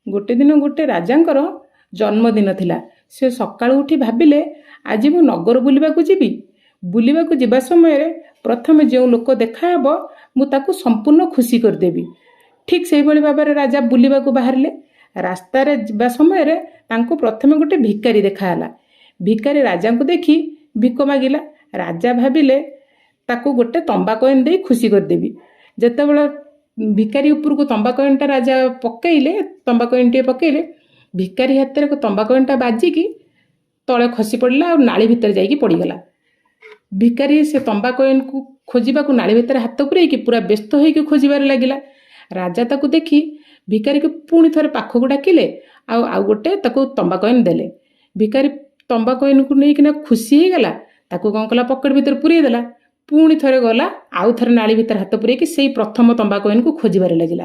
गोटे दिन गोटे राजांकर जन्मदिन थिला। से सकाळु उठी भाबिले आज मु नगर बुलिबाकू जीवी। बुलिबाकू जिबा समय प्रथम जो लोक देखा हेब मु ताकू संपूर्ण खुशी करदेवी। ठीक से भाई भाव राजा बुलिबाकू बाहरिले। रास्ता रे जिबा समय तांको प्रथम गोटे भिकारी देखाला। भिकारी राजा को देखी भिक मागिला। राजा भाबिले ताकू गोटे तंबा कॉइन दे खुशी करदेवी। जेतेबेले भिकारी ऊपर को तंबा कॉइनटा राजा पकेइले, तंबा कॉइनटे पकेइले, भिकारी हाथ में तंबा कॉइनटा बाजिकी तले खसी पड़ला और नाली भितर जाइकी पड़गला। भिकारी से तंबा कॉइन को खोजिबाकू नाली भितर हाथ पुरेकी पूरा व्यस्त होइकी खोजिबार लागिला। राजा ताकू देखी भिकारी को पुणी थरे पाखकू डाकिले आउ गोटे ताकू तंबा कॉइन देले। भिकारी तंबा कॉइन को लेकिन खुशी हो गला। ताकू कौन कला पकेट भीतर पुरे देला। पुणी थरे गला आउ थरे नाली भितर हाथ पुरेकी से प्रथम तंबा कॉइन को खोजिबार लागिला।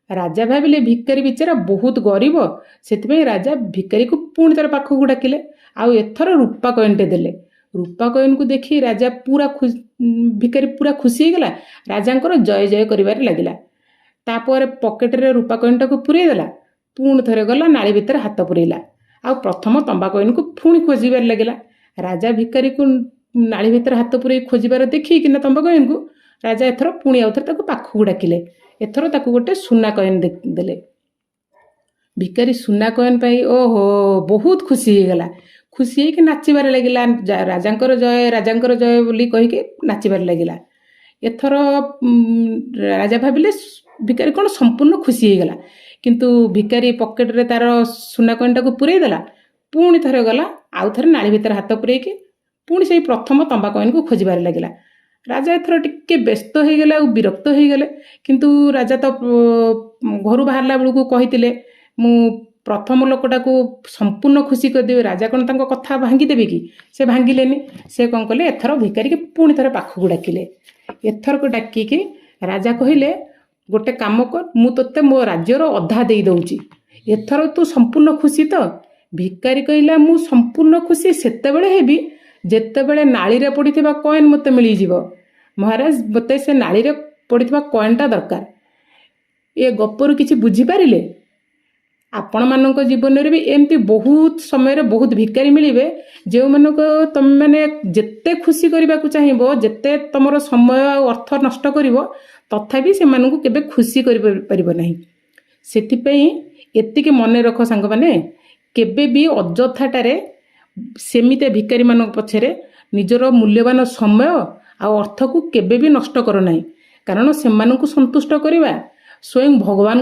राजा भाविले भिकारी बेचारा बहुत गरीब, से राजा भिकारी को पुणी थरे पाखकू डाकिले आउ एथर रूपा कॉइनटे देले। रूपा कॉइन को देखी राजा पूरा भिकारी पूरा खुशी हो गला। राजांकर जय जय करिबार लागिला। तापर पकेट रे रूपा कॉइनटा को पुरे देला। पुणी थरे गला नाली भितर हाथ पुरेला आउ प्रथम तंबा कॉइन को पुणी खोजिबार लागिला। राजा भिकारी को नाली भितर हाथ पुरे खोजिबार देखी कि तंबा कॉइन को राजा एथर पुणी आउ थरे ताकू पाखकू डाकिले। एथर ताकू गोटे सुना कॉइन देले। भिकारी सुना कॉइन पाई ओहो बहुत खुशी हो गला। खुशी होइके नाचिबार लागिला। राजांकर जय बोली कहिके नाचिबार लागिला। एथर राजा भाबिले भिकारी कौन संपूर्ण खुशी हो गला। किंतु भिकारी पकेट रे तार सुना कॉइनटा को पुरे देला। पुणी थरे गला आउ थरे नाली भितर हाथ पुरेकी पुणी से प्रथम तंबा कॉइन को खोजिबार लागिला। राजा एथर टिके व्यस्त हो गले और विरक्त हो गले। किंतु राजा तो घर बाहरला बेलू कही मु प्रथम लोकटा को संपूर्ण खुशी करदेवी। राजा कौन तांको कथा भांगीदेवे कि से भांगिलेनी। से कौन कले एथर भिकारी के पुणी थरे पाखकू डाकिले। एथर को डाकिकी राजा कहिले गोटे काम कर, मु तोते मो राज्यर अधा दे दउची। एथर तू संपूर्ण खुशी तो? भिकारी कहला मु संपूर्ण खुशी सेतेबेले हेबी जेतेबेले नाली रे पड़िथिबा कॉइन मते मिली जीवो। महाराज मते से नाली रे पड़िथिबा कॉइनटा दरकार। ए गप्परु किछि बुझी पारिले? आपण मानक जीवन रे भी एमती बहुत समय बहुत भिकारी मिलिबे जो मानक तुम माने जेते खुशी करबा को चाहिबो, जेते तमरो समय और अर्थ नष्ट करिवो, तथापि से मानकु केबे खुशी करि परिबो नाही। सेति पई एतिके मने रख सांग माने, केबे भी अजथाटारे सेमिते भिकारी मानक पछरे निजर मूल्यवान समय आ अर्थ को केबे भी नष्ट करो नाही। कारण से मानकु संतुष्ट करिबा स्वयं भगवान